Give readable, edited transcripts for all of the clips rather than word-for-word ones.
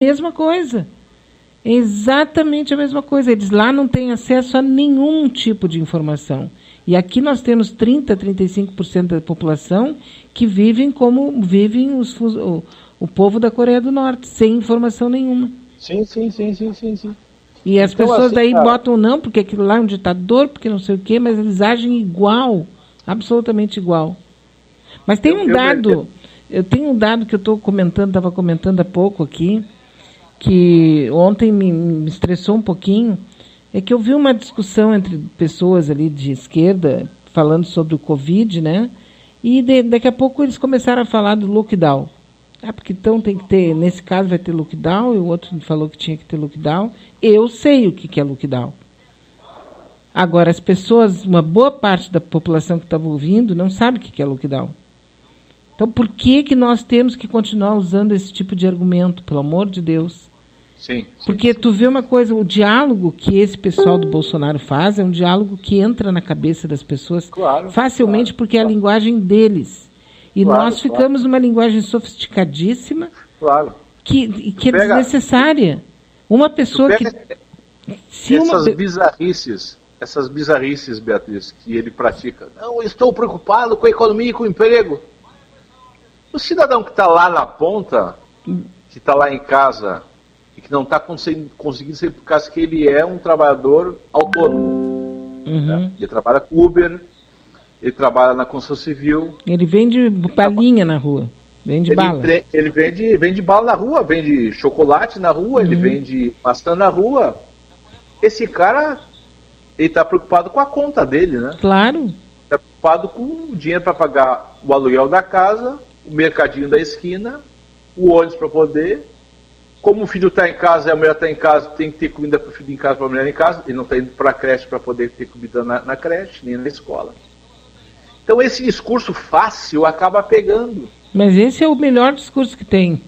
mesma coisa. É exatamente a mesma coisa. Eles lá não têm acesso a nenhum tipo de informação. E aqui nós temos 30-35% da população que vivem como vivem o povo da Coreia do Norte, sem informação nenhuma. Sim. E as Então, pessoas assim, daí cara, botam não, porque aquilo lá é um ditador, porque não sei o quê, mas eles agem igual, absolutamente igual. Mas tem um dado, eu tenho um dado que eu estou comentando, estava comentando há pouco aqui, que ontem me estressou um pouquinho, é que eu vi uma discussão entre pessoas ali de esquerda, falando sobre o Covid, né? E daqui a pouco eles começaram a falar do lockdown. Ah, porque então tem que ter, nesse caso vai ter lockdown, e o outro falou que tinha que ter lockdown. Eu sei o que é lockdown. Agora, as pessoas, uma boa parte da população que estava ouvindo, não sabe o que é lockdown. Então, por que nós temos que continuar usando esse tipo de argumento, pelo amor de Deus? sim. Porque tu vê uma coisa, o diálogo que esse pessoal do Bolsonaro faz é um diálogo que entra na cabeça das pessoas facilmente, porque é a linguagem deles. E nós ficamos numa linguagem sofisticadíssima que é desnecessária. Uma pessoa que... Essas bizarrices, Beatriz, que ele pratica. Não, estou preocupado com a economia e com o emprego. O cidadão que está lá na ponta, que está lá em casa, e que não está conseguindo ser por causa que ele é um trabalhador autônomo. Né? Ele trabalha com Uber, ele trabalha na construção civil. Ele vende balinha na rua, vende bala. Ele vende bala na rua, vende chocolate na rua, ele vende maçã na rua. Esse cara, ele está preocupado com a conta dele, né? Claro. Está preocupado com o dinheiro para pagar o aluguel da casa, o mercadinho da esquina, o ônibus para poder... Como o filho está em casa e a mulher está em casa, tem que ter comida para o filho em casa, para a mulher em casa. Ele não está indo para a creche para poder ter comida na creche, nem na escola. Então esse discurso fácil acaba pegando. Mas esse é o melhor discurso que tem.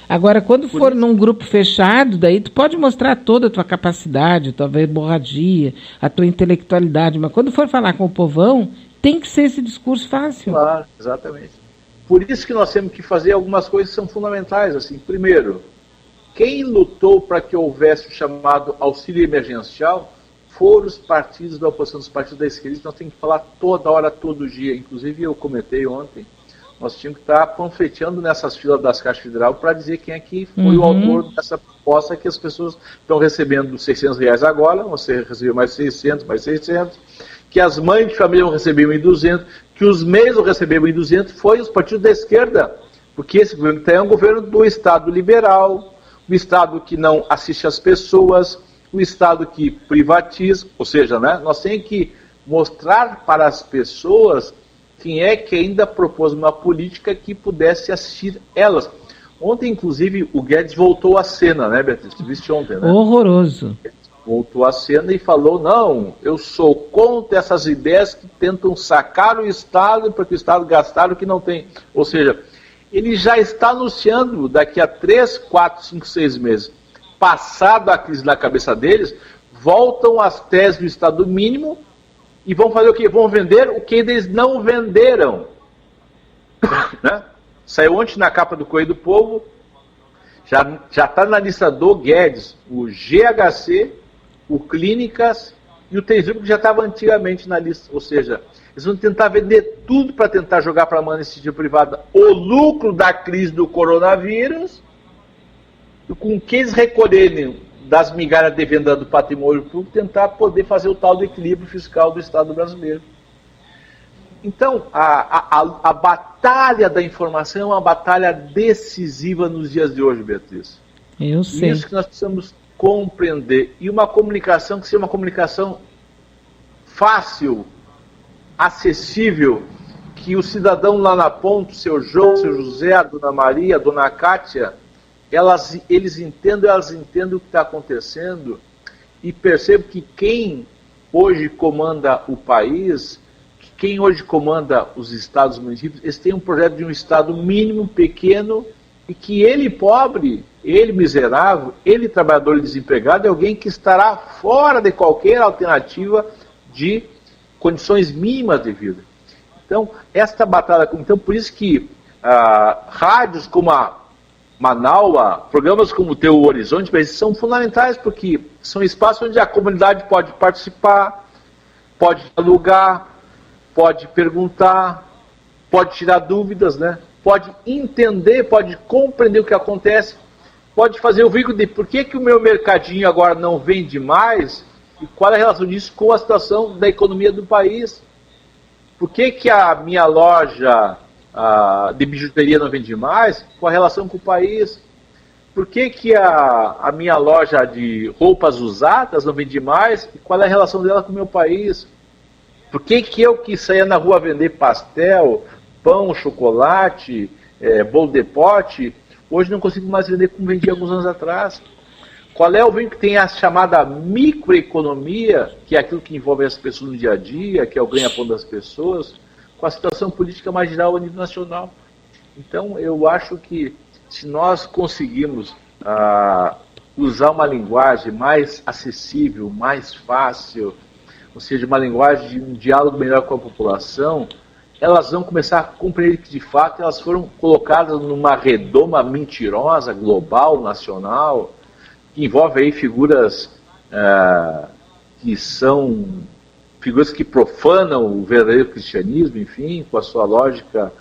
Agora, quando for num grupo fechado, daí tu pode mostrar toda a tua capacidade, a tua verborragia, a tua intelectualidade. Mas quando for falar com o povão, tem que ser esse discurso fácil. Claro, exatamente. Por isso que nós temos que fazer algumas coisas que são fundamentais. Assim. Primeiro, quem lutou para que houvesse o chamado auxílio emergencial foram os partidos da oposição, os partidos da esquerda. Nós temos que falar toda hora, todo dia. Inclusive, eu comentei ontem, nós tínhamos que estar panfleteando nessas filas das Caixas Federal para dizer quem é que foi o autor dessa proposta que as pessoas estão recebendo R$600 agora, você recebeu mais 600, que as mães de família vão receber 1.200, que os meios vão receber 1.200, foi os partidos da esquerda. Porque esse governo que tem é um governo do Estado liberal, o Estado que não assiste às pessoas, o Estado que privatiza, ou seja, né, nós temos que mostrar para as pessoas quem é que ainda propôs uma política que pudesse assistir elas. Ontem, inclusive, o Guedes voltou à cena, né, Beatriz? Tu viste ontem, né? Horroroso. Voltou à cena e falou, não, eu sou contra essas ideias que tentam sacar o Estado para que o Estado gastar o que não tem. Ou seja, ele já está anunciando daqui a 3, 4, 5, 6 meses, passada a crise na cabeça deles, voltam às teses do Estado mínimo e vão fazer o quê? Vão vender o que eles não venderam. Né? Saiu ontem na capa do Correio do Povo, já está na lista do Guedes, o GHC, o Clínicas e o Tesouro, que já estava antigamente na lista. Ou seja, eles vão tentar vender tudo para tentar jogar para a mão iniciativa privada o lucro da crise do coronavírus, e com que eles recolherem das migalhas de venda do patrimônio público, tentar poder fazer o tal do equilíbrio fiscal do Estado brasileiro. Então, a batalha da informação é uma batalha decisiva nos dias de hoje, Beatriz. Eu sei. Isso que nós precisamos compreender. E uma comunicação que seja uma comunicação fácil, acessível, que o cidadão lá na ponta, o seu João, o seu José, a dona Maria, a dona Cátia, eles entendem o que está acontecendo e percebem que quem hoje comanda o país, quem hoje comanda os estados e municípios, eles têm um projeto de um estado mínimo, pequeno, e que ele pobre, ele miserável, ele trabalhador e desempregado, é alguém que estará fora de qualquer alternativa de condições mínimas de vida. Então, esta batalha, então por isso que rádios como a Manaus, programas como o Teu Horizonte, eles são fundamentais porque são espaços onde a comunidade pode participar, pode alugar, pode perguntar, pode tirar dúvidas, né? Pode entender, pode compreender o que acontece, pode fazer o vínculo de por que o meu mercadinho agora não vende mais e qual é a relação disso com a situação da economia do país. Por que a minha loja de bijuteria não vende mais? Qual a relação com o país? Por que a minha loja de roupas usadas não vende mais? E qual é a relação dela com o meu país? Por que eu que saía na rua vender pastel, pão, chocolate, bolo de pote, hoje não consigo mais vender como vendia alguns anos atrás? Qual é o vínculo que tem a chamada microeconomia, que é aquilo que envolve as pessoas no dia a dia, que é o ganha-pão das pessoas, com a situação política mais geral a nível nacional? Então, eu acho que se nós conseguirmos usar uma linguagem mais acessível, mais fácil, ou seja, uma linguagem de um diálogo melhor com a população, elas vão começar a compreender que, de fato, elas foram colocadas numa redoma mentirosa, global, nacional, que envolve aí figuras que são figuras que profanam o verdadeiro cristianismo, enfim, com a sua lógica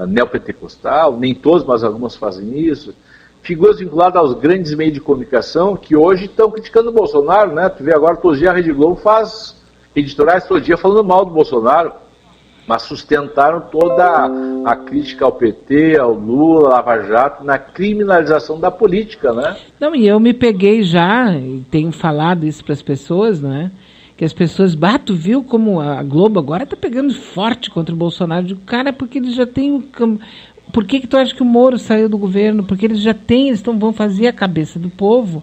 neopentecostal, nem todos, mas algumas fazem isso. Figuras vinculadas aos grandes meios de comunicação que hoje estão criticando o Bolsonaro, né? Tu vê agora, todo dia a Rede Globo faz editoriais todo dia falando mal do Bolsonaro, mas sustentaram toda a crítica ao PT, ao Lula, ao Lava Jato, na criminalização da política, né? Não, e eu me peguei já, e tenho falado isso para as pessoas, né? Que as pessoas, tu viu como a Globo agora está pegando forte contra o Bolsonaro? Eu digo, cara, porque eles já têm... Por que tu acha que o Moro saiu do governo? Porque eles já têm, vão fazer a cabeça do povo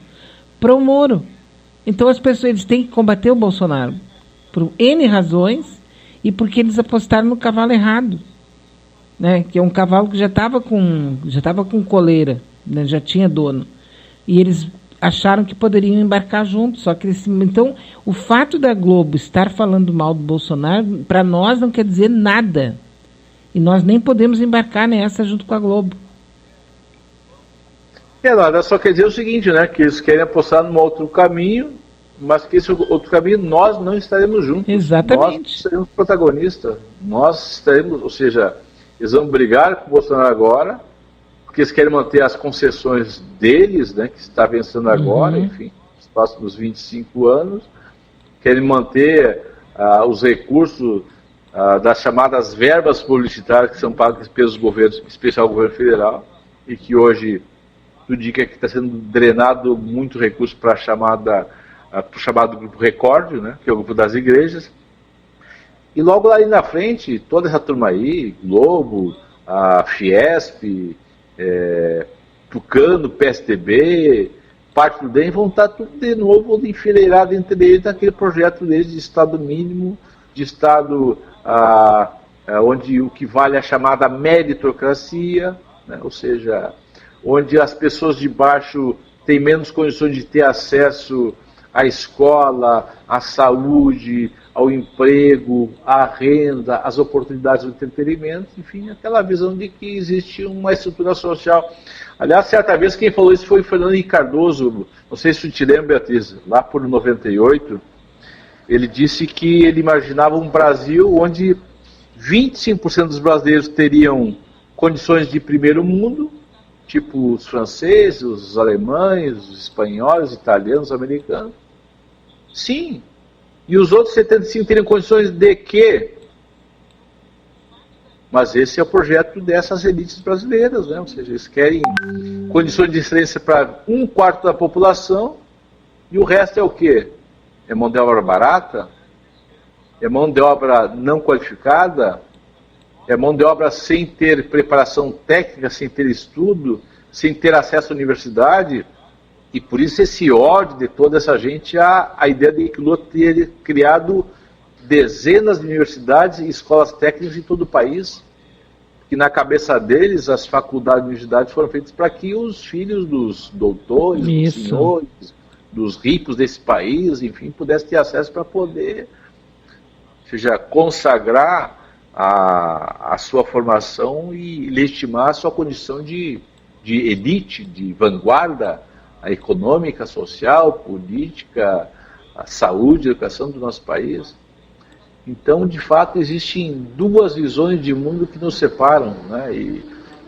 para o Moro. Então as pessoas, eles têm que combater o Bolsonaro por N razões, e porque eles apostaram no cavalo errado, né? Que é um cavalo que já estava com coleira, né? Já tinha dono. E eles acharam que poderiam embarcar juntos. Só que então, o fato da Globo estar falando mal do Bolsonaro, para nós não quer dizer nada. E nós nem podemos embarcar nessa junto com a Globo. Ela só quer dizer o seguinte, né? Que eles querem apostar num outro caminho, mas que esse outro caminho nós não estaremos juntos. Exatamente. Nós seremos protagonistas. Nós estaremos, ou seja, eles vão brigar com o Bolsonaro agora, porque eles querem manter as concessões deles, né, que está vencendo agora, enfim, nos próximos 25 anos, querem manter os recursos das chamadas verbas publicitárias que são pagas pelos governos, em especial o governo federal, e que hoje tudo indica que está sendo drenado muito recurso para o chamado Grupo Record, né, que é o grupo das igrejas. E logo lá na frente, toda essa turma aí, Globo, a Fiesp, Tucano, PSDB, parte do DEM, vão estar tudo de novo enfileirado entre eles naquele projeto deles de Estado mínimo, de Estado onde o que vale é a chamada meritocracia, né, ou seja, onde as pessoas de baixo têm menos condições de ter acesso à escola, à saúde, ao emprego, à renda, às oportunidades do entretenimento, enfim, aquela visão de que existe uma estrutura social. Aliás, certa vez quem falou isso foi o Fernando Henrique Cardoso, não sei se tu te lembra, Beatriz, lá por 98, ele disse que ele imaginava um Brasil onde 25% dos brasileiros teriam condições de primeiro mundo, tipo os franceses, os alemães, os espanhóis, os italianos, os americanos. Sim. E os outros 75 teriam condições de quê? Mas esse é o projeto dessas elites brasileiras, né? Ou seja, eles querem condições de excelência para 1/4 da população e o resto é o quê? É mão de obra barata? É mão de obra não qualificada? É mão de obra sem ter preparação técnica, sem ter estudo, sem ter acesso à universidade? E por isso esse ódio de toda essa gente, a ideia de que o Lula ter criado dezenas de universidades e escolas técnicas em todo o país, que na cabeça deles as faculdades e universidades foram feitas para que os filhos dos doutores, dos senhores, dos ricos desse país, enfim, pudessem ter acesso para poder, ou seja, consagrar a sua formação e legitimar a sua condição de de elite, de vanguarda, a econômica, a social, política, a saúde, a educação do nosso país. Então, de fato, existem duas visões de mundo que nos separam, né?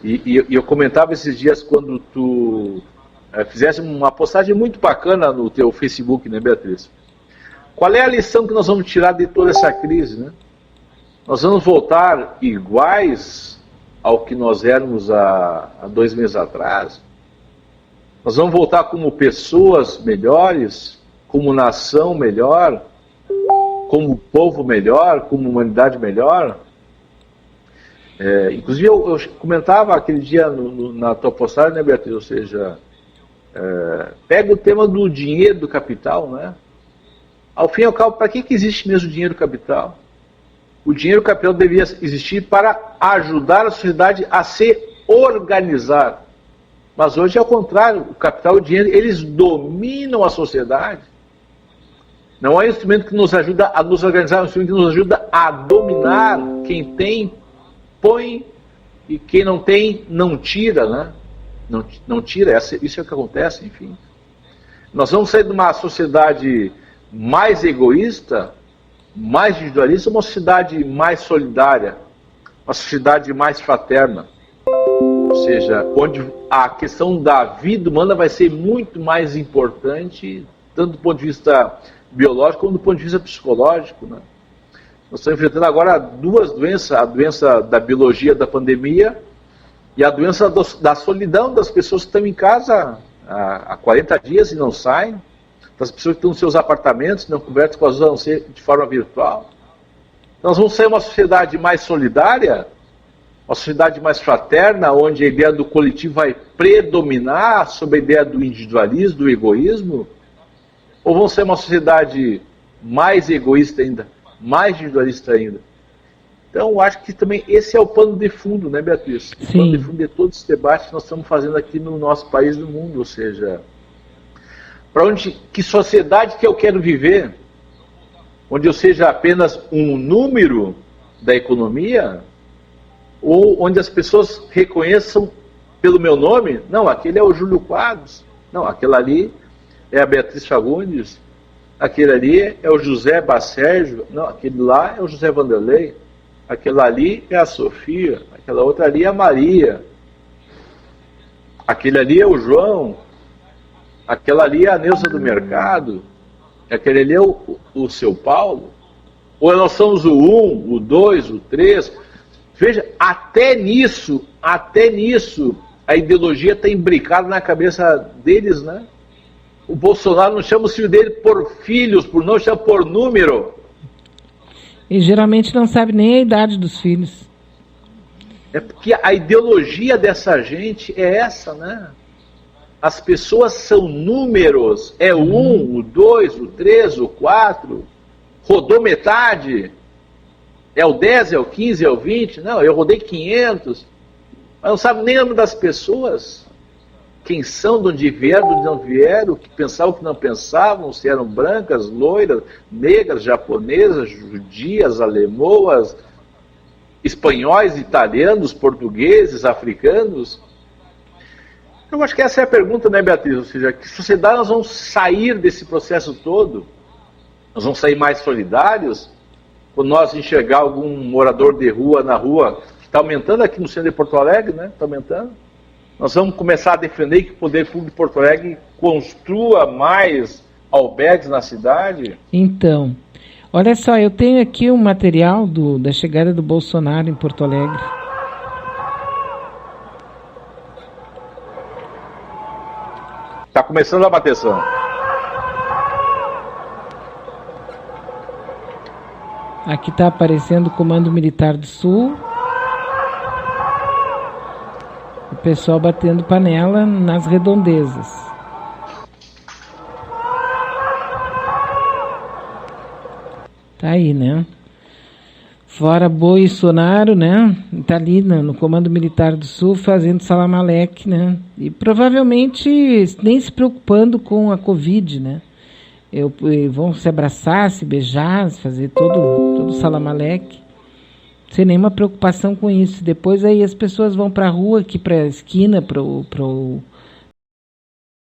E eu comentava esses dias quando tu fizesse uma postagem muito bacana no teu Facebook, né, Beatriz? Qual é a lição que nós vamos tirar de toda essa crise, né? Nós vamos voltar iguais ao que nós éramos há 2 meses atrás? Nós vamos voltar como pessoas melhores, como nação melhor, como povo melhor, como humanidade melhor? Inclusive eu comentava aquele dia na tua postagem, né, Beatriz? Ou seja, pega o tema do dinheiro, do capital, né? Ao fim e ao cabo, para que existe mesmo o dinheiro capital? O dinheiro capital deveria existir para ajudar a sociedade a se organizar. Mas hoje é o contrário, o capital e o dinheiro, eles dominam a sociedade. Não é um instrumento que nos ajuda a nos organizar, é um instrumento que nos ajuda a dominar. Quem tem, põe, e quem não tem, não tira, né? Não tira, isso é o que acontece, enfim. Nós vamos sair de uma sociedade mais egoísta, mais individualista, uma sociedade mais solidária, uma sociedade mais fraterna. Ou seja, onde a questão da vida humana vai ser muito mais importante, tanto do ponto de vista biológico como do ponto de vista psicológico, né? Nós estamos enfrentando agora 2 doenças, a doença da biologia da pandemia e a doença da solidão das pessoas que estão em casa há 40 dias e não saem, das pessoas que estão nos seus apartamentos, não cobertas com as luzes, a não ser de forma virtual. Nós vamos ser uma sociedade mais solidária, uma sociedade mais fraterna, onde a ideia do coletivo vai predominar sobre a ideia do individualismo, do egoísmo? Ou vamos ser uma sociedade mais egoísta ainda, mais individualista ainda? Então, eu acho que também esse é o pano de fundo, né, Beatriz? O pano de fundo de todo esse debate que nós estamos fazendo aqui no nosso país e no mundo. Ou seja, que sociedade que eu quero viver? Onde eu seja apenas um número da economia? Ou onde as pessoas reconheçam pelo meu nome? Não, aquele é o Júlio Quadros. Não, aquele ali é a Beatriz Fagundes. Aquele ali é o José Bacérgio. Não, aquele lá é o José Vanderlei. Aquela ali é a Sofia. Aquela outra ali é a Maria. Aquele ali é o João. Aquela ali é a Neuza do Mercado. Aquele ali é o seu Paulo. Ou nós somos o 1, o 2, o 3. Veja, até nisso, a ideologia está imbricada na cabeça deles, né? O Bolsonaro não chama o filho dele por filhos, não chama por número. E geralmente não sabe nem a idade dos filhos. É porque a ideologia dessa gente é essa, né? As pessoas são números. É o 1, o 2, o 3, o 4. Rodou metade. É o 10, é o 15, é o 20. Não, eu rodei 500. Mas não sabe nem o nome das pessoas. Quem são, de onde vieram, de onde não vieram, o que pensavam, o que não pensavam, se eram brancas, loiras, negras, japonesas, judias, alemoas, espanhóis, italianos, portugueses, africanos. Eu acho que essa é a pergunta, né, Beatriz? Ou seja, que sociedade nós vamos sair desse processo todo? Nós vamos sair mais solidários? Quando nós enxergar algum morador de rua na rua, que está aumentando aqui no centro de Porto Alegre, né? Está aumentando. Nós vamos começar a defender que o poder público de Porto Alegre construa mais albergues na cidade? Então, olha só, eu tenho aqui um material da chegada do Bolsonaro em Porto Alegre. Está começando a bateção. Aqui está aparecendo o Comando Militar do Sul. O pessoal batendo panela nas redondezas. Tá aí, né? Fora Bolsonaro, né? Tá ali no Comando Militar do Sul fazendo salamaleque, né? E provavelmente nem se preocupando com a Covid, né? Vão se abraçar, se beijar, fazer todo salamaleque. Sem nenhuma preocupação com isso. Depois aí as pessoas vão para a rua, aqui para a esquina, pro